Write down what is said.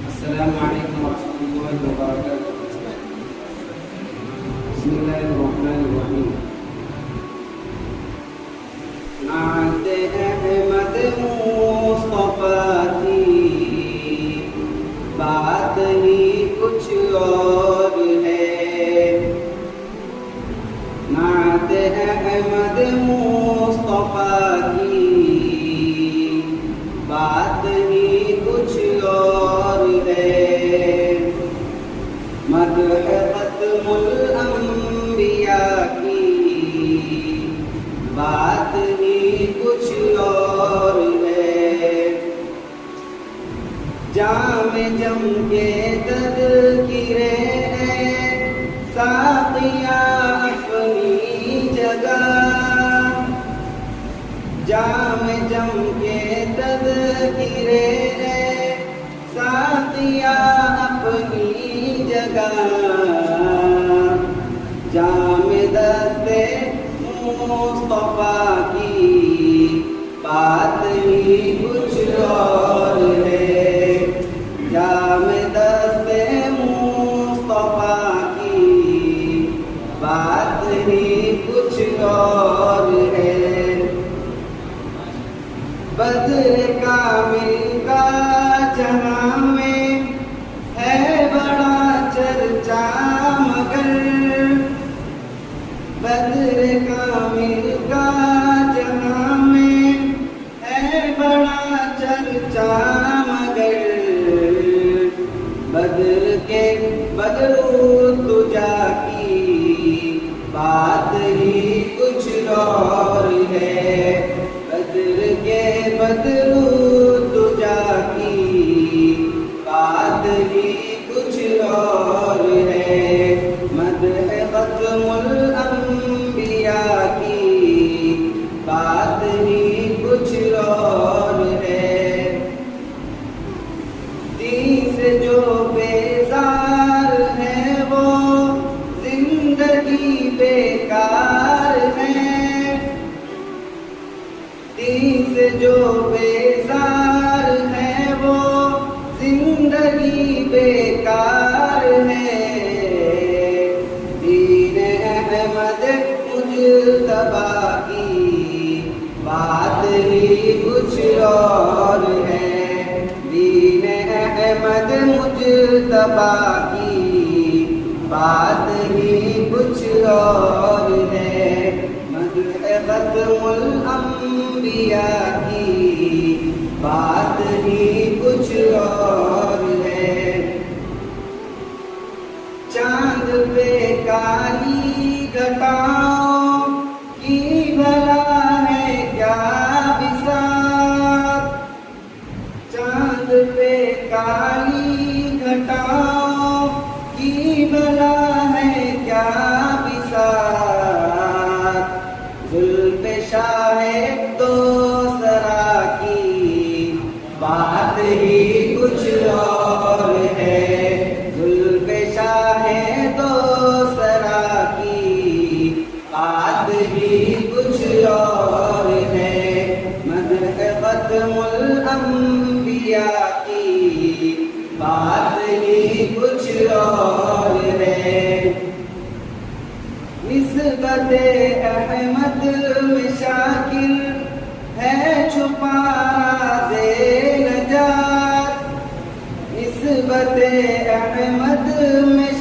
अस्सलामुअलैकुम वरहमतुल्लाहि वबरकातुहू। बिस्मिल्लाहिर्रहमानिर्रहीम। नात अहमद मुस्तफा की बात ही कुछ और है। नात अहमद मुस्तफा की बात ही कुछ और है। मदह खत्मुल अंबिया की बात ही कुछ और है। जाम जम के तज़किरे साक़िया अपनी जगह। जाम जम के तज़किरे साक़िया अपनी जगह। जाम दस्ते मुस्तफा की बात ही कुछ और है। जाम दस्ते मुस्तफा की बात ही कुछ और है। बद्र कामिल का जहां में है बड़ा चर्चा मगर। बद्र कामिल का जहां में है बड़ा चर्चा मगर। बद्र के बद्रुद्दुजा की बात ही कुछ और है। बद्र के बद्रुद्दुजा की बात ही कुछ और है। मदह खत्मुल अंबिया की बात ही कुछ और है। दीन से जो बेजार है वो जिंदगी बेकार है। दीन से जो बेजार है वो जिंदगी बेकार है। दीन अहमद मुज्तबा की बात ही कुछ और है। दीन अहमद मुज्तबा की बात ही कुछ और है। मदह खत्मुल अंबिया की बात ही कुछ और है। चांद पे काली घटाओं की भला है क्या बिसात। चांद पे काली घटाओं की भला है क्या बिसात। जुल्फ़े शाहे दोसरा की बात ही कुछ और है। जुल्फ़े शाहे दोसरा की बात ही कुछ और है। मदह खत्मुल अंबिया की बात ही कुछ और है। निस्बते अहमद में शाकिर है छुपा राज़े नजात। निस्बते अहमद में